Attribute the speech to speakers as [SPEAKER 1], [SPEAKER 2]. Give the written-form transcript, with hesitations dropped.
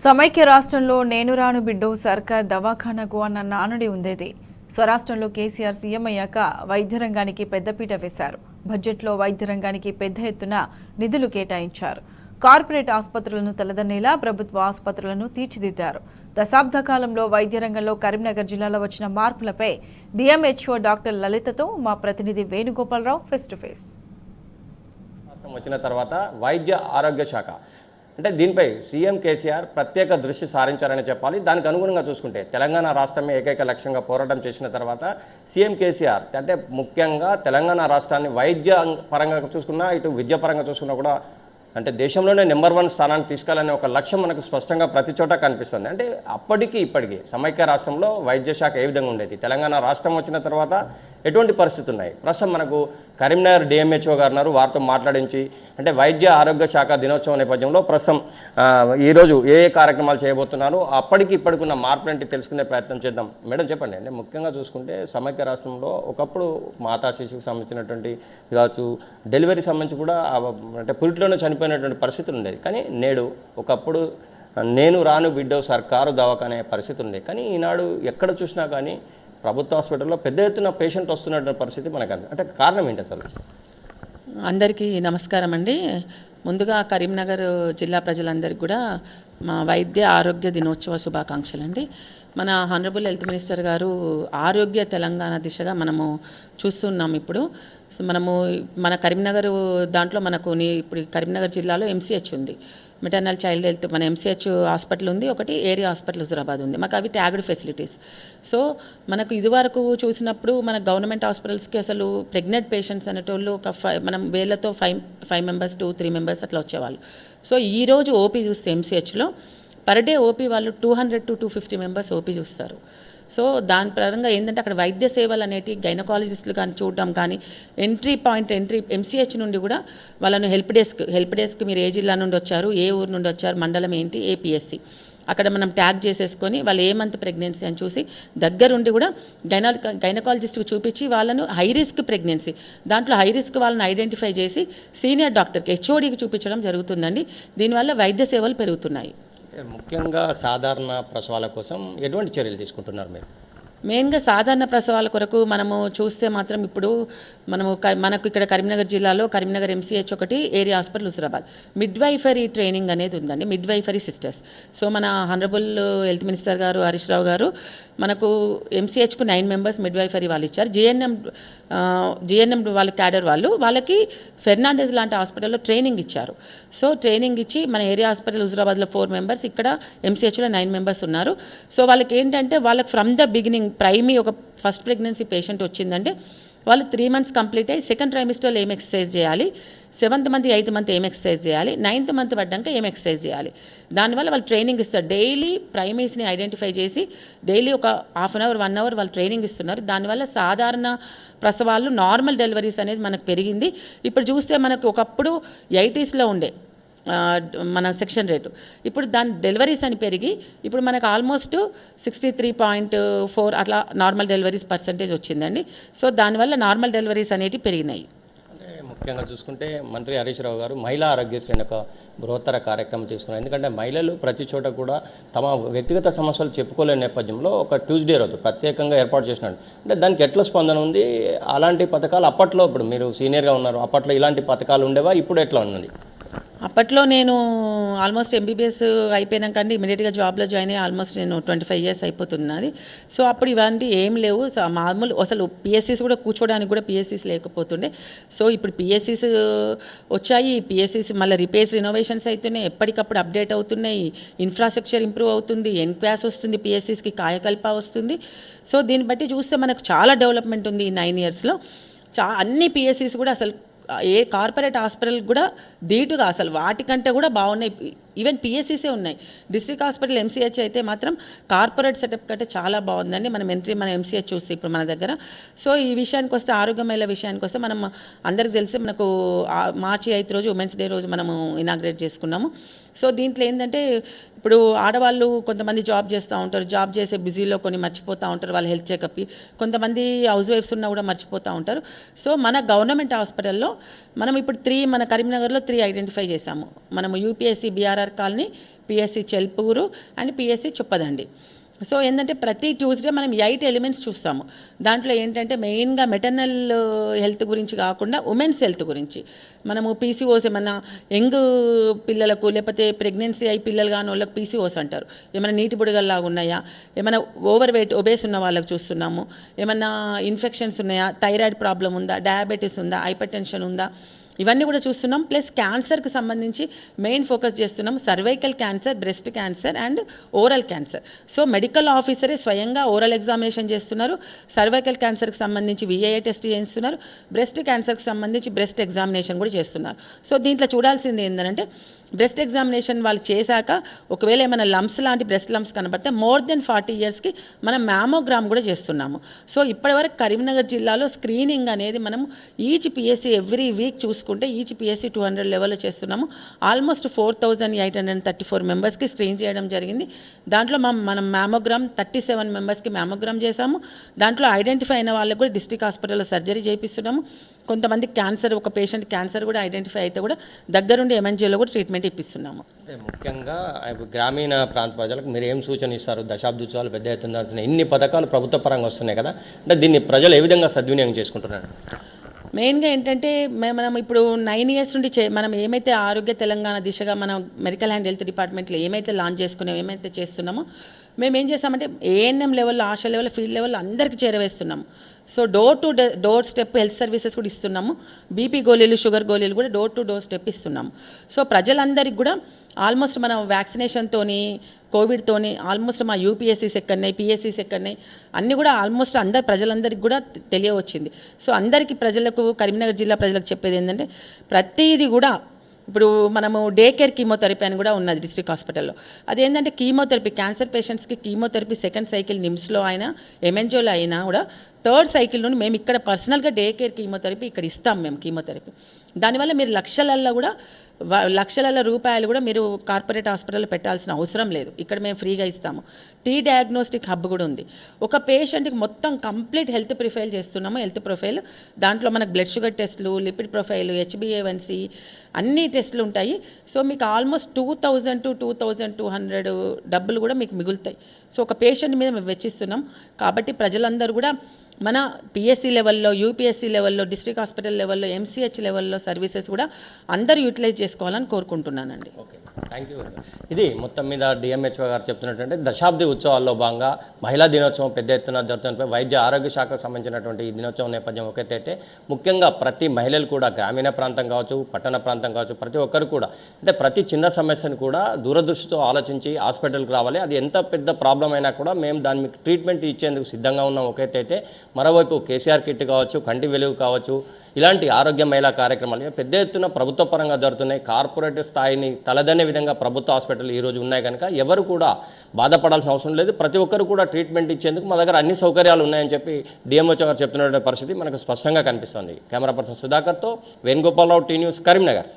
[SPEAKER 1] సమైక్య రాష్ట్రంలో నేను రాను బిడ్డో సర్కార్ దవాఖానకు అన్న నానుడి ఉండేది. స్వరాష్ట్రంలో కేసీఆర్ సీఎం అయ్యాక వైద్య రంగానికి పెద్దపీట వేశారు. బడ్జెట్లో వైద్య రంగానికి పెద్ద ఎత్తున నిధులు కేటాయించారు. కార్పొరేట్ ఆసుపత్రులను తలదన్నేలా ప్రభుత్వ ఆసుపత్రులను తీర్చిదిద్దారు. దశాబ్ద కాలంలో వైద్య రంగంలో కరీంనగర్ జిల్లాలో వచ్చిన మార్పులపై డిఎంహెచ్ఓ డాక్టర్ లలితతో మా ప్రతినిధి వేణుగోపాలరావు ఫేస్ టు ఫేస్.
[SPEAKER 2] వచ్చిన తర్వాత వైద్య ఆరోగ్య శాఖ అంటే దీనిపై సీఎం కేసీఆర్ ప్రత్యేక దృష్టి సారించారని చెప్పాలి. దానికి అనుగుణంగా చూసుకుంటే తెలంగాణ రాష్ట్రమే ఏకైక లక్ష్యంగా పోరాటం చేసిన తర్వాత సీఎం కేసీఆర్ అంటే ముఖ్యంగా తెలంగాణ రాష్ట్రాన్ని వైద్య పరంగా చూసుకున్నా ఇటు విద్య పరంగా చూసుకున్నా కూడా అంటే దేశంలోనే నెంబర్ 1 స్థానానికి తీసుకెళ్లాలనే ఒక లక్ష్యం మనకు స్పష్టంగా ప్రతి చోట కనిపిస్తుంది. అంటే అప్పటికి ఇప్పటికీ సమైక్య రాష్ట్రంలో వైద్య శాఖ ఏ విధంగా ఉండేది, తెలంగాణ రాష్ట్రం వచ్చిన తర్వాత ఎటువంటి పరిస్థితులు ఉన్నాయి, ప్రస్తుతం మనకు కరీంనగర్ డిఎంహెచ్ఓ గారు ఉన్నారు, వారితో మాట్లాడించి అంటే వైద్య ఆరోగ్య శాఖ దినోత్సవం నేపథ్యంలో ప్రస్తుతం ఈరోజు ఏ కార్యక్రమాలు చేయబోతున్నారు, అప్పటికి ఇప్పటికున్న మార్పులంటే తెలుసుకునే ప్రయత్నం చేద్దాం. మేడం చెప్పండి. అంటే ముఖ్యంగా చూసుకుంటే సమైక్య రాష్ట్రంలో ఒకప్పుడు మాతా శిశువుకు సంబంధించినటువంటి కావచ్చు, డెలివరీ సంబంధించి కూడా అంటే పురిట్లోనే చనిపోయినటువంటి పరిస్థితులు ఉండేది. కానీ నేడు ఒకప్పుడు నేను రాను బిడ్డో సర్కారు దవాఖానే పరిస్థితి ఉండేది. కానీ ఈనాడు ఎక్కడ చూసినా కానీ ప్రభుత్వ హాస్పిటల్లో పెద్ద ఎత్తున పేషెంట్ వస్తున్నటువంటి పరిస్థితి మనకు అంటే కారణం ఏంటి అసలు?
[SPEAKER 3] అందరికీ నమస్కారం అండి. ముందుగా కరీంనగర్ జిల్లా ప్రజలందరికీ కూడా మా వైద్య ఆరోగ్య దినోత్సవ శుభాకాంక్షలు అండి. మన హానరబుల్ హెల్త్ మినిస్టర్ గారు ఆరోగ్య తెలంగాణ దిశగా మనము చూస్తున్నాం. ఇప్పుడు మనము మన కరీంనగర్ దాంట్లో మనకు ఇప్పుడు కరీంనగర్ జిల్లాలో ఎంసీహెచ్ ఉంది, మెటర్నల్ చైల్డ్ హెల్త్ మన ఎంసీహెచ్ హాస్పిటల్ ఉంది, ఒకటి ఏరియా హాస్పిటల్ హుజురాబాద్ ఉంది. మాకు అవి ట్యాగ్డ్ ఫెసిలిటీస్. సో మనకు ఇదివరకు చూసినప్పుడు మన గవర్నమెంట్ హాస్పిటల్స్కి అసలు ప్రెగ్నెంట్ పేషెంట్స్ అనేటోళ్ళు మనం వేళ్ళతో 5 మెంబర్స్ 2-3 మెంబర్స్ అట్లా వచ్చేవాళ్ళు. సో ఈరోజు ఓపీ చూస్తే ఎంసీహెచ్లో పర్ డే ఓపీ వాళ్ళు 200 to 250 మెంబర్స్ ఓపీ చూస్తారు. సో దాని పరంగా ఏంటంటే అక్కడ వైద్య సేవలు అనేటి గైనకాలజిస్టులు కానీ చూడడం కానీ ఎంట్రీ ఎంసీహెచ్ నుండి కూడా వాళ్ళను హెల్ప్ డెస్క్ మీరు ఏ జిల్లా నుండి వచ్చారు, ఏ ఊరు నుండి వచ్చారు, మండలం ఏంటి, ఏపీఎస్సి అక్కడ మనం ట్యాగ్ చేసేసుకొని వాళ్ళు ఏ మంత్ ప్రెగ్నెన్సీ అని చూసి దగ్గరుండి కూడా గైనకాలజిస్ట్కి చూపించి వాళ్ళను హై రిస్క్ ప్రెగ్నెన్సీ దాంట్లో హై రిస్క్ వాళ్ళని ఐడెంటిఫై చేసి సీనియర్ డాక్టర్కి హెచ్ఓడికి చూపించడం జరుగుతుందండి. దీనివల్ల వైద్య సేవలు పెరుగుతున్నాయి.
[SPEAKER 2] ముఖ్యంగా సాధారణ ప్రసవాల కోసం ఎటువంటి చర్యలు తీసుకుంటున్నారు మీరు?
[SPEAKER 3] మెయిన్గా సాధారణ ప్రసవాల కొరకు మనము చూస్తే మాత్రం ఇప్పుడు మనకు ఇక్కడ కరీంనగర్ జిల్లాలో కరీంనగర్ ఎంసీహెచ్ ఒకటి, area hospital Huzurabad midwifery training అనేది ఉందండి, మిడ్వైఫరీ సిస్టర్స్. సో మన హానరబుల్ హెల్త్ మినిస్టర్ గారు హరీష్ రావు గారు మనకు ఎంసీహెచ్కు 9 మెంబర్స్ మిడ్వైఫరీ వాళ్ళు ఇచ్చారు. జిఎన్ఎం వాళ్ళ క్యాడర్ వాళ్ళకి ఫెర్నాండెస్ లాంటి హాస్పిటల్లో ట్రైనింగ్ ఇచ్చారు. సో ట్రైనింగ్ ఇచ్చి మన ఏరియా హాస్పిటల్ హుజురాబాద్లో 4 మెంబర్స్, ఇక్కడ ఎంసీహెచ్లో 9 మెంబర్స్ ఉన్నారు. సో వాళ్ళకి ఏంటంటే వాళ్ళకి ఫ్రమ్ ద బిగినింగ్ ఒక ఫస్ట్ ప్రెగ్నెన్సీ పేషెంట్ వచ్చిందంటే వాళ్ళు 3 మంత్స్ కంప్లీట్ అయ్యి సెకండ్ ట్రైమిస్టర్లో ఏం ఎక్సర్సైజ్ చేయాలి, 7th మంత్ 8th మంత్ ఏం ఎక్సర్సైజ్ చేయాలి, 9th మంత్ పడ్డాక ఏం ఎక్సర్సైజ్ చేయాలి, దానివల్ల వాళ్ళు ట్రైనింగ్ ఇస్తారు. డైలీ ప్రైమరీస్ని ఐడెంటిఫై చేసి డైలీ ఒక హాఫ్ అన్ అవర్ 1 అవర్ వాళ్ళు ట్రైనింగ్ ఇస్తున్నారు. దానివల్ల సాధారణ ప్రసవాలు నార్మల్ డెలివరీస్ అనేది మనకు పెరిగింది. ఇప్పుడు చూస్తే మనకు ఒకప్పుడు 80sలో ఉండే మన సెక్షన్ రేటు, ఇప్పుడు దాని డెలివరీస్ అని పెరిగి ఇప్పుడు మనకు ఆల్మోస్ట్ 63.4 అట్లా నార్మల్ డెలివరీస్ పర్సెంటేజ్ వచ్చిందండి. సో దానివల్ల నార్మల్ డెలివరీస్ అనేవి పెరిగినాయి.
[SPEAKER 2] ముఖ్యంగా చూసుకుంటే మంత్రి హరీష్ రావు గారు మహిళా ఆరోగ్యశ్రీ ఒక బృహత్తర కార్యక్రమం తీసుకున్నారు. ఎందుకంటే మహిళలు ప్రతి చోట కూడా తమ వ్యక్తిగత సమస్యలు చెప్పుకోలేని నేపథ్యంలో ఒక ట్యూస్డే రోజు ప్రత్యేకంగా ఏర్పాటు చేసినాడు. అంటే దానికి ఎట్లా స్పందన ఉంది? అలాంటి పథకాలు అప్పట్లో, ఇప్పుడు మీరు సీనియర్గా ఉన్నారు, అప్పట్లో ఇలాంటి పథకాలు ఉండేవా, ఇప్పుడు ఎట్లా ఉన్నది?
[SPEAKER 3] అప్పట్లో నేను ఆల్మోస్ట్ ఎంబీబీఎస్ అయిపోయినాక అండి ఇమీడియట్గా జాబ్లో జాయిన్ అయ్యి ఆల్మోస్ట్ నేను 25 ఇయర్స్ అయిపోతున్నది. సో అప్పుడు ఇవన్నీ ఏం లేవు, మామూలు అసలు పిఎస్సీస్ కూడా కూర్చోడానికి కూడా పిఎస్సీస్ లేకపోతుండే. సో ఇప్పుడు పిఎస్సీస్ వచ్చాయి, పిఎస్సీస్ మళ్ళీ రిపేర్స్ రినోవేషన్స్ అవుతున్నాయి, ఎప్పటికప్పుడు అప్డేట్ అవుతున్నాయి, ఇన్ఫ్రాస్ట్రక్చర్ ఇంప్రూవ్ అవుతుంది, ఎన్క్వాస్ వస్తుంది, పిఎస్సీస్కి కాయకల్ప వస్తుంది. సో దీన్ని బట్టి చూస్తే మనకు చాలా డెవలప్మెంట్ ఉంది ఈ 9 ఇయర్స్లో. అన్ని పిఎస్సీస్ కూడా అసలు ఏ కార్పొరేట్ హాస్పిటల్ కూడా ధీటుగా అసలు వాటికంటే కూడా బాగున్నాయి. ఈవెన్ పిఎస్సీసే ఉన్నాయి. డిస్ట్రిక్ట్ హాస్పిటల్ ఎంసీహెచ్ అయితే మాత్రం కార్పొరేట్ సెటప్ కంటే చాలా బాగుందండి. మన ఎంసీహెచ్ చూస్తే ఇప్పుడు మన దగ్గర. సో ఈ విషయానికి వస్తే, ఆరోగ్య మహిళ విషయానికి వస్తే, మనం అందరికి తెలిసి మనకు మార్చి 8 రోజు ఉమెన్స్ డే రోజు మనము ఇనాగ్రేట్ చేసుకున్నాము. సో దీంట్లో ఏంటంటే ఇప్పుడు ఆడవాళ్ళు కొంతమంది జాబ్ చేస్తూ ఉంటారు, జాబ్ చేసే బిజీలో కొన్ని మర్చిపోతూ ఉంటారు వాళ్ళ హెల్త్ చెకప్కి, కొంతమంది హౌస్ వైఫ్స్ ఉన్నా కూడా మర్చిపోతూ ఉంటారు. సో మన గవర్నమెంట్ హాస్పిటల్లో మనం ఇప్పుడు మన కరీంనగర్లో 3 ఐడెంటిఫై చేశాము. మనము UPSC BRR MRR colony, PSC Chelpur and PSC Choppadandi. So ఏంటంటే ప్రతి ట్యూస్డే మనం 8 ఎలిమెంట్స్ చూస్తాము. దాంట్లో ఏంటంటే మెయిన్గా మెటర్నల్ హెల్త్ గురించి కాకుండా ఉమెన్స్ హెల్త్ గురించి మనము పీసీఓస్ ఏమన్నా యంగ్ పిల్లలకు లేకపోతే ప్రెగ్నెన్సీ అయి పిల్లలు కాని వాళ్ళకి పీసీఓస్ అంటారు, ఏమైనా నీటి బుడగల్లాగా ఉన్నాయా, ఏమైనా ఓవర్ వెయిట్ ఒబేస్ ఉన్న వాళ్ళకి చూస్తున్నాము, ఏమన్నా ఇన్ఫెక్షన్స్ ఉన్నాయా, థైరాయిడ్ ప్రాబ్లం ఉందా, డయాబెటీస్ ఉందా, హైపర్ టెన్షన్ ఉందా, ఇవన్నీ కూడా చూస్తున్నాం. ప్లస్ క్యాన్సర్కి సంబంధించి మెయిన్ ఫోకస్ చేస్తున్నాం. Cervical cancer, breast cancer and oral cancer. So medical ఆఫీసరే స్వయంగా ఓరల్ ఎగ్జామినేషన్ చేస్తున్నారు. సర్వైకల్ క్యాన్సర్కి సంబంధించి VAA టెస్ట్ చేస్తున్నారు. బ్రెస్ట్ క్యాన్సర్కి సంబంధించి బ్రెస్ట్ ఎగ్జామినేషన్ కూడా చేస్తున్నారు. సో దీంట్లో చూడాల్సింది ఏంటంటే బ్రెస్ట్ ఎగ్జామినేషన్ వాళ్ళు చేశాక ఒకవేళ ఏమైనా లంప్స్ లాంటి బ్రెస్ట్ లంప్స్ కనబడితే మోర్ దెన్ 40 ఇయర్స్కి మనం మ్యామోగ్రామ్ కూడా చేస్తున్నాము. సో ఇప్పటివరకు కరీంనగర్ జిల్లాలో స్క్రీనింగ్ అనేది మనం ఈచ్ PSC ఎవ్రీ వీక్ చూసుకుంటే ఈచ్ PSC 200 లెవెల్లో చేస్తున్నాము. ఆల్మోస్ట్ 4,834 మెంబర్స్కి స్క్రీన్ చేయడం జరిగింది. దాంట్లో మనం మ్యామోగ్రామ్ 37 మెంబర్స్కి మ్యామోగ్రామ్ చేశాము. దాంట్లో ఐడెంటిఫై అయిన వాళ్ళకి కూడా డిస్ట్రిక్ట్ హాస్పిటల్లో సర్జరీ చేయిస్తున్నాము. కొంతమంది క్యాన్సర్, ఒక పేషెంట్ క్యాన్సర్ కూడా ఐడెంటిఫై అయితే కూడా దగ్గరుండి MNGలో కూడా ట్రీట్మెంట్ ఇప్పిస్తున్నాము.
[SPEAKER 2] అంటే ముఖ్యంగా గ్రామీణ ప్రాంత ప్రజలకు మీరు ఏం సూచన ఇస్తారు? దశాబ్ది ఉత్సవాలు పెద్ద ఎత్తున జరుగుతున్నాయి, ఇన్ని పథకాలు ప్రభుత్వ పరంగా వస్తున్నాయి కదా, అంటే దీన్ని ప్రజలు ఏ విధంగా సద్వినియోగం చేసుకుంటున్నారు?
[SPEAKER 3] మెయిన్గా ఏంటంటే మనం ఇప్పుడు 9 ఇయర్స్ నుండి మనం ఏమైతే ఆరోగ్య తెలంగాణ దిశగా మనం మెడికల్ అండ్ హెల్త్ డిపార్ట్మెంట్లో ఏమైతే లాంచ్ చేసుకున్నామో, ఏమైతే చేస్తున్నామో, మేము ఏం చేస్తామంటే ANM లెవెల్లో, ఆశా లెవెల్లో, ఫీల్డ్ లెవెల్లో అందరికీ చేరవేస్తున్నాము. So doorstep health services కూడా ఇస్తున్నాము. BP గోళీలు, షుగర్ గోళీలు కూడా డోర్ స్టెప్ ఇస్తున్నాము. సో ప్రజలందరికీ కూడా ఆల్మోస్ట్ మనం వ్యాక్సినేషన్తోని, కోవిడ్తోని ఆల్మోస్ట్ మా UPSCs ఎక్కడినాయి, PSCs ఎక్కడినాయి అన్నీ కూడా ఆల్మోస్ట్ ప్రజలందరికీ కూడా తెలియవచ్చింది. సో అందరికీ ప్రజలకు, కరీంనగర్ జిల్లా ప్రజలకు చెప్పేది ఏంటంటే ప్రతిదీ కూడా ఇప్పుడు మనము డే కేర్ కీమోథెరపీ అని కూడా ఉన్నది డిస్ట్రిక్ట్ హాస్పిటల్లో. అదేంటంటే కీమోథెరపీ, క్యాన్సర్ పేషెంట్స్కి కీమోథెరపీ సెకండ్ సైకిల్ నిమ్స్లో అయినా MNGలో అయినా కూడా థర్డ్ సైకిల్ నుండి మేము ఇక్కడ పర్సనల్గా డే కేర్ కీమోథెరపీ ఇక్కడ ఇస్తాం మేము కీమోథెరపీ. దానివల్ల మీరు లక్షల రూపాయలు కూడా మీరు కార్పొరేట్ హాస్పిటల్లో పెట్టాల్సిన అవసరం లేదు. ఇక్కడ మేము ఫ్రీగా ఇస్తాము. డయాగ్నోస్టిక్ హబ్ కూడా ఉంది. ఒక పేషెంట్కి మొత్తం కంప్లీట్ హెల్త్ ప్రొఫైల్ చేస్తున్నాము. హెల్త్ ప్రొఫైల్ దాంట్లో మనకు బ్లడ్ షుగర్ టెస్టులు, లిపిడ్ ప్రొఫైల్, HbA1c అన్ని టెస్టులు ఉంటాయి. సో మీకు ఆల్మోస్ట్ 2,000 to 2,200 డబ్బులు కూడా మీకు మిగులుతాయి. సో ఒక పేషెంట్ మీద మేము వెచ్చిస్తున్నాం. కాబట్టి ప్రజలందరూ కూడా మన PSC లెవెల్లో, UPSC లెవెల్లో, డిస్ట్రిక్ట్ హాస్పిటల్ లెవెల్లో, MCH లెవెల్లో సర్వీసెస్ కూడా అందరూ యూటిలైజ్ చేసుకోవాలని కోరుకుంటున్నానండి.
[SPEAKER 2] Okay, thank you. ఇది మొత్తం మీద DMHO గారు చెప్తున్నటువంటి దశాబ్ది ఉత్సవాల్లో భాగంగా మహిళా దినోత్సవం పెద్ద ఎత్తున జరుగుతున్నప్పుడు వైద్య ఆరోగ్య శాఖకు సంబంధించినటువంటి ఈ దినోత్సవం నేపథ్యం ఒకటైతే ముఖ్యంగా ప్రతి మహిళలు కూడా గ్రామీణ ప్రాంతం కావచ్చు, పట్టణ ప్రాంతం కావచ్చు, ప్రతి ఒక్కరు కూడా అంటే ప్రతి చిన్న సమస్యను కూడా దూరదృష్టితో ఆలోచించి హాస్పిటల్కి రావాలి. అది ఎంత పెద్ద ప్రాబ్లం అయినా కూడా మేము దానికి ట్రీట్మెంట్ ఇచ్చేందుకు సిద్ధంగా ఉన్నాం ఒకటైతే, మరోవైపు KCR కిట్ కావచ్చు, కంటి వెలుగు కావచ్చు, ఇలాంటి ఆరోగ్య మహిళా కార్యక్రమాలు పెద్ద ఎత్తున ప్రభుత్వ పరంగా జరుగుతున్నాయి. కార్పొరేట్ స్థాయిని తలదనే విధంగా ప్రభుత్వ హాస్పిటల్ ఈరోజు ఉన్నాయి కనుక ఎవరు కూడా బాధపడాల్సిన అవసరం లేదు. ప్రతి ఒక్కరు కూడా ట్రీట్మెంట్ ఇచ్చేందుకు మా దగ్గర అన్ని సౌకర్యాలు ఉన్నాయని చెప్పి DMHO గారు చెప్తున్న పరిస్థితి మనకు స్పష్టంగా కనిపిస్తుంది. కెమెరా పర్సన్ సుధాకర్తో వేణుగోపాలరావు, T News, కరీంనగర్.